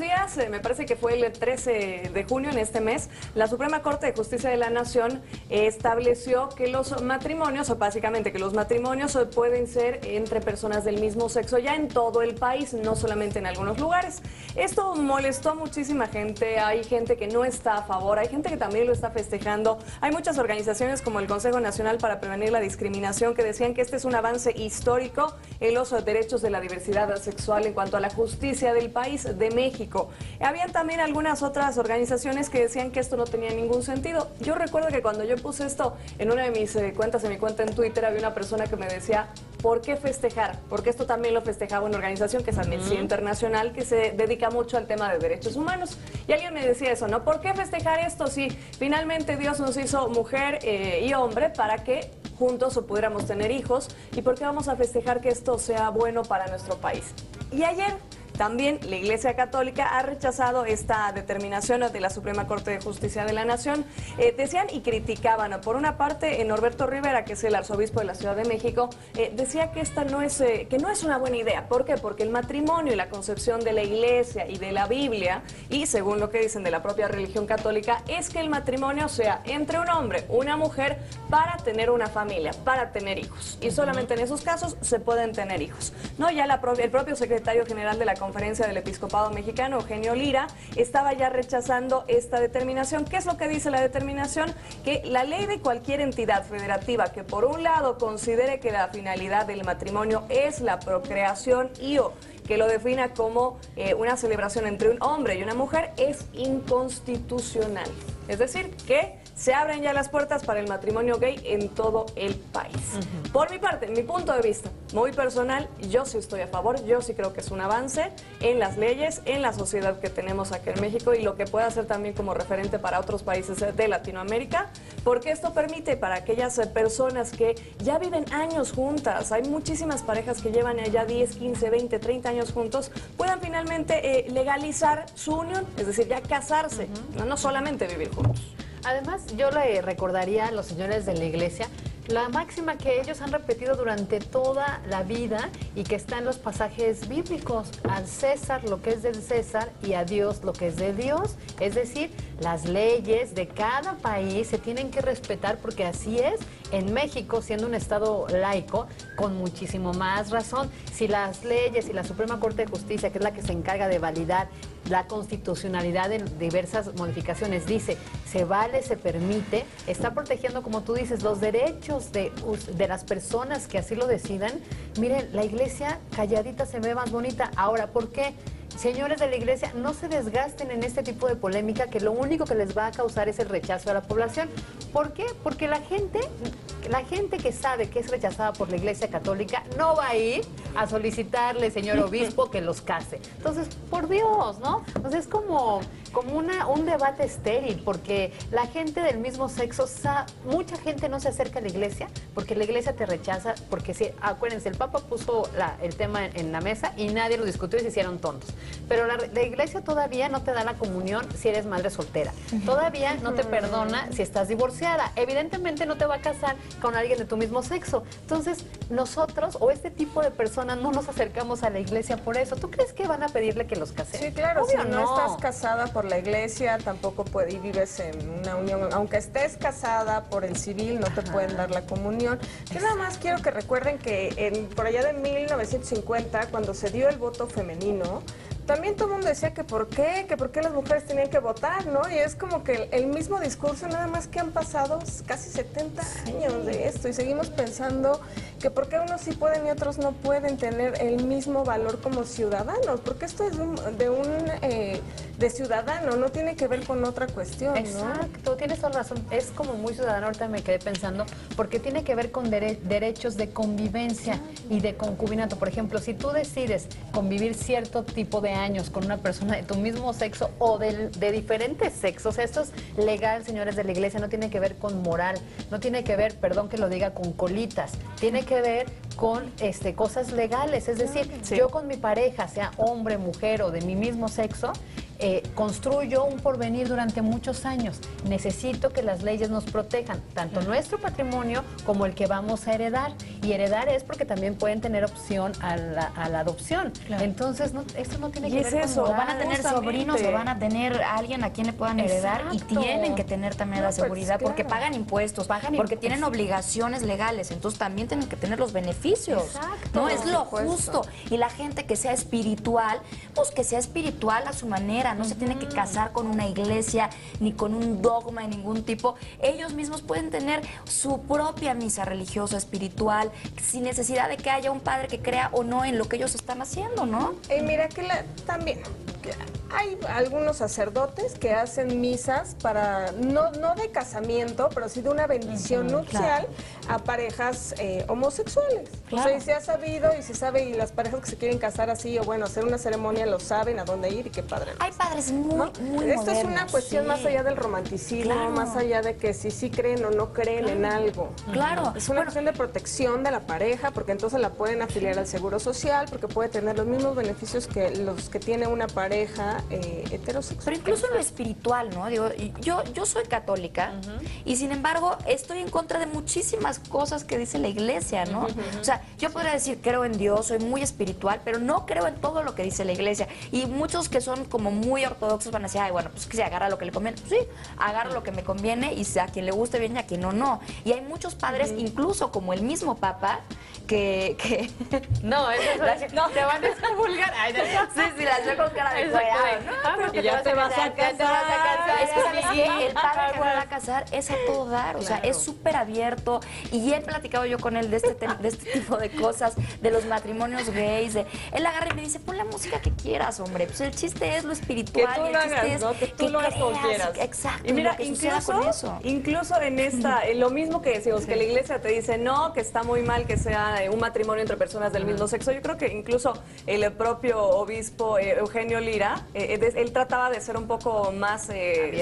días, me parece que fue el 13 de junio en este mes, la Suprema Corte de Justicia de la Nación estableció que los matrimonios, o básicamente que los matrimonios pueden ser entre personas del mismo sexo ya en todo el país, no solamente en algunos lugares. Esto molestó a muchísima gente, hay gente que no está a favor, hay gente que también lo está festejando, hay muchas organizaciones como el Consejo Nacional para Prevenir la Discriminación que decían que este es un avance histórico en los derechos de la diversidad sexual en cuanto a la justicia del país de México. Habían también algunas otras organizaciones que decían que esto no tenía ningún sentido. Yo recuerdo que cuando yo puse esto en una de mis cuentas, en mi cuenta en Twitter, había una persona que me decía, ¿por qué festejar? Porque esto también lo festejaba una organización que es Amnistía Internacional, que se dedica mucho al tema de derechos humanos. Y alguien me decía eso, ¿no? ¿Por qué festejar esto si finalmente Dios nos hizo mujer y hombre para que juntos pudiéramos tener hijos? ¿Y por qué vamos a festejar que esto sea bueno para nuestro país? Y ayer también la Iglesia Católica ha rechazado esta determinación de la Suprema Corte de Justicia de la Nación. Decían y criticaban, por una parte, Norberto Rivera, que es el arzobispo de la Ciudad de México, decía que esta no es, que no es una buena idea. ¿Por qué? Porque el matrimonio y la concepción de la Iglesia y de la Biblia, y según lo que dicen de la propia religión católica, es que el matrimonio sea entre un hombre, una mujer, para tener una familia, para tener hijos. Y solamente en esos casos se pueden tener hijos. No, ya el propio secretario general de la Conferencia del Episcopado Mexicano, Eugenio Lira, estaba ya rechazando esta determinación. ¿Qué es lo que dice la determinación? Que la ley de cualquier entidad federativa que por un lado considere que la finalidad del matrimonio es la procreación y o que lo defina como una celebración entre un hombre y una mujer es inconstitucional. Es decir, que se abren ya las puertas para el matrimonio gay en todo el país. Por mi parte, mi punto de vista muy personal, yo sí estoy a favor, yo sí creo que es un avance en las leyes, en la sociedad que tenemos aquí en México y lo que puede hacer también como referente para otros países de Latinoamérica, porque esto permite para aquellas personas que ya viven años juntas, hay muchísimas parejas que llevan ya 10, 15, 20, 30 años juntos, puedan finalmente legalizar su unión, es decir, ya casarse, no solamente vivir juntos. Además, yo le recordaría a los señores de la Iglesia la máxima que ellos han repetido durante toda la vida y que está en los pasajes bíblicos: al César lo que es del César y a Dios lo que es de Dios. Es decir, las leyes de cada país se tienen que respetar, porque así es en México, siendo un estado laico, con muchísimo más razón. Si las leyes y la Suprema Corte de Justicia, que es la que se encarga de validar la constitucionalidad de diversas modificaciones, dice, se vale, se permite, está protegiendo, como tú dices, los derechos de las personas que así lo decidan. Miren, la Iglesia calladita se ve más bonita. Ahora, ¿por qué? Señores de la Iglesia, no se desgasten en este tipo de polémica que lo único que les va a causar es el rechazo a la población. ¿Por qué? Porque la gente que sabe que es rechazada por la Iglesia Católica no va a ir a solicitarle, señor obispo, que los case. Entonces, por Dios, ¿no? Entonces es como un debate estéril, porque la gente del mismo sexo, mucha gente no se acerca a la Iglesia porque la Iglesia te rechaza, porque si, acuérdense, el Papa puso el tema en la mesa y nadie lo discutió y se hicieron tontos. Pero la Iglesia todavía no te da la comunión si eres madre soltera. Todavía no te perdona si estás divorciada. Evidentemente no te va a casar con alguien de tu mismo sexo. Entonces, nosotros o este tipo de personas no nos acercamos a la Iglesia por eso. ¿Tú crees que van a pedirle que los casen? Sí, claro. Obvio, si no estás casada por la Iglesia, tampoco y vives en una unión. Aunque estés casada por el civil, no te pueden dar la comunión. Yo nada más quiero que recuerden que por allá de 1950, cuando se dio el voto femenino, también todo el mundo decía que por qué las mujeres tenían que votar, ¿no? Y es como que el mismo discurso, nada más que han pasado casi 70 años de esto y seguimos pensando que por qué unos sí pueden y otros no pueden tener el mismo valor como ciudadanos, porque esto es de ciudadano, no tiene que ver con otra cuestión, ¿no? Exacto, tienes toda razón. Es como muy ciudadano, ahorita me quedé pensando, porque tiene que ver con derechos de convivencia y de concubinato. Por ejemplo, si tú decides convivir cierto tipo de años con una persona de tu mismo sexo o de diferentes sexos, esto es legal, señores de la Iglesia, no tiene que ver con moral, no tiene que ver, perdón que lo diga, con colitas, tiene que ver con cosas legales. Es decir, yo con mi pareja, sea hombre, mujer o de mi mismo sexo, construyo un porvenir durante muchos años. Necesito que las leyes nos protejan, tanto nuestro patrimonio como el que vamos a heredar. Y heredar es porque también pueden tener opción a la adopción. Claro. Entonces, esto no tiene que ver con eso. Van a tener sobrinos o van a tener a alguien a quien le puedan heredar. Exacto. Y tienen que tener también la seguridad porque pagan impuestos, porque tienen obligaciones legales. Entonces, también tienen que tener los beneficios. Exacto. No es lo justo. Y la gente que sea espiritual, pues que sea espiritual a su manera. No se tiene que casar con una iglesia ni con un dogma de ningún tipo. Ellos mismos pueden tener su propia misa religiosa, espiritual, sin necesidad de que haya un padre que crea o no en lo que ellos están haciendo, ¿no? Y mira que también hay algunos sacerdotes que hacen misas para, no de casamiento, pero sí de una bendición nupcial a parejas homosexuales. Claro. O sea, y se ha sabido y se sabe, y las parejas que se quieren casar así, o bueno, hacer una ceremonia, lo saben a dónde ir y qué padre. Hay padres muy Esto es una cuestión más allá del romanticismo, más allá de que si sí creen o no creen en algo. Claro. Es una cuestión de protección de la pareja, porque entonces la pueden afiliar al Seguro Social, porque puede tener los mismos beneficios que los que tiene una pareja heterosexual. Pero incluso en lo espiritual, ¿no? Digo, yo soy católica y sin embargo estoy en contra de muchísimas cosas que dice la iglesia, ¿no? O sea, yo podría decir, creo en Dios, soy muy espiritual, pero no creo en todo lo que dice la iglesia. Y muchos que son como muy ortodoxos van a decir, ay, bueno, pues que se agarra lo que le conviene. Pues sí, agarra lo que me conviene y a quien le guste bien y a quien no. Y hay muchos padres, incluso como el mismo Papa, que no, no, te van a descomulgar. Sí, las veo con cara de cuidado. No, porque ya te vas a casar. Es que, ¿sabes qué? El padre que me va a casar es a todo dar, o sea, es súper abierto. Y he platicado yo con él de este tipo de cosas, de los matrimonios gays. Él agarra y me dice, pon la música que quieras, hombre. Pues el chiste es lo espiritual. Que tú lo hagas, ¿no? Que tú lo hagas como quieras. Exacto. Y mira, incluso en lo mismo que decimos, que la iglesia te dice, no, que está muy mal que sea un matrimonio entre personas del mismo sexo. Yo creo que incluso el propio obispo Eugenio Lira, él trataba de ser un poco más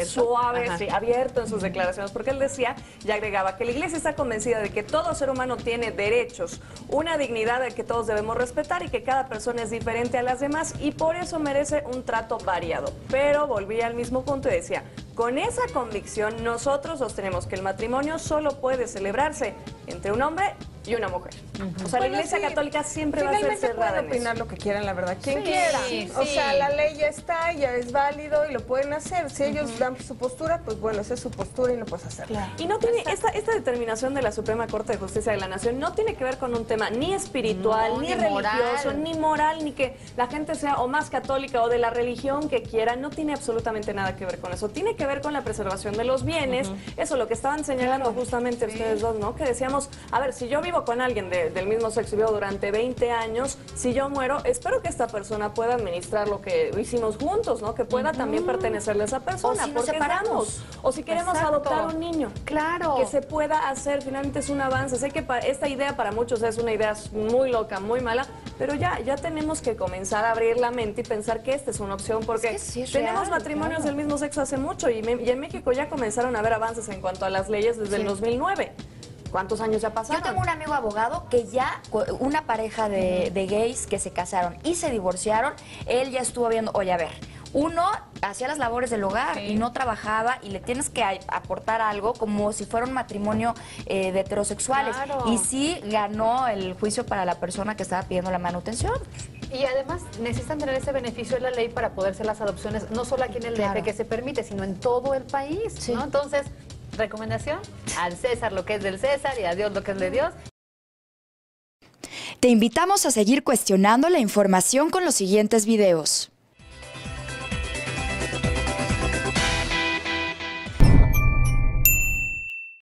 suave, abierto en sus declaraciones, porque él decía y agregaba que la iglesia está convencida de que todo ser humano tiene derechos, una dignidad que todos debemos respetar y que cada persona es diferente a las demás y por eso merece un trato variado. Pero volvía al mismo punto y decía, con esa convicción nosotros sostenemos que el matrimonio solo puede celebrarse entre un hombre y una mujer. O sea, la Iglesia Católica siempre va a ser cerrada. Pueden opinar lo que quieran, la verdad, quien quiera. O sea, la ley ya está, ya es válido y lo pueden hacer. Si ellos dan su postura, pues bueno, esa es su postura y no puedes hacerlo. Claro. Y no tiene esta determinación de la Suprema Corte de Justicia de la Nación no tiene que ver con un tema ni espiritual, ni religioso, ni moral, ni que la gente sea o más católica o de la religión que quiera. No tiene absolutamente nada que ver con eso. Tiene que ver con la preservación de los bienes. Eso, lo que estaban señalando justamente ustedes dos, ¿no? Que decíamos, a ver, si yo vivo con alguien del mismo sexo y vivo durante 20 años, si yo muero, espero que esta persona pueda administrar lo que hicimos juntos, ¿no? Que pueda también pertenecerle a esa persona. O si nos separamos. O si queremos adoptar un niño. Claro. Que se pueda hacer, finalmente es un avance. Sé que esta idea para muchos es una idea muy loca, muy mala, pero ya tenemos que comenzar a abrir la mente y pensar que esta es una opción, porque tenemos matrimonios del mismo sexo hace mucho y en México ya comenzaron a haber avances en cuanto a las leyes desde el 2009. ¿Cuántos años ya pasaron? Yo tengo un amigo abogado que ya, una pareja de gays que se casaron y se divorciaron, él ya estuvo viendo, oye, a ver, uno hacía las labores del hogar y no trabajaba y le tienes que aportar algo como si fuera un matrimonio de heterosexuales. Claro. Y sí ganó el juicio para la persona que estaba pidiendo la manutención. Y además necesitan tener ese beneficio de la ley para poder hacer las adopciones, no solo aquí en el DF que se permite, sino en todo el país, ¿no? Entonces, recomendación, al César lo que es del César y a Dios lo que es de Dios. Te invitamos a seguir cuestionando la información con los siguientes videos.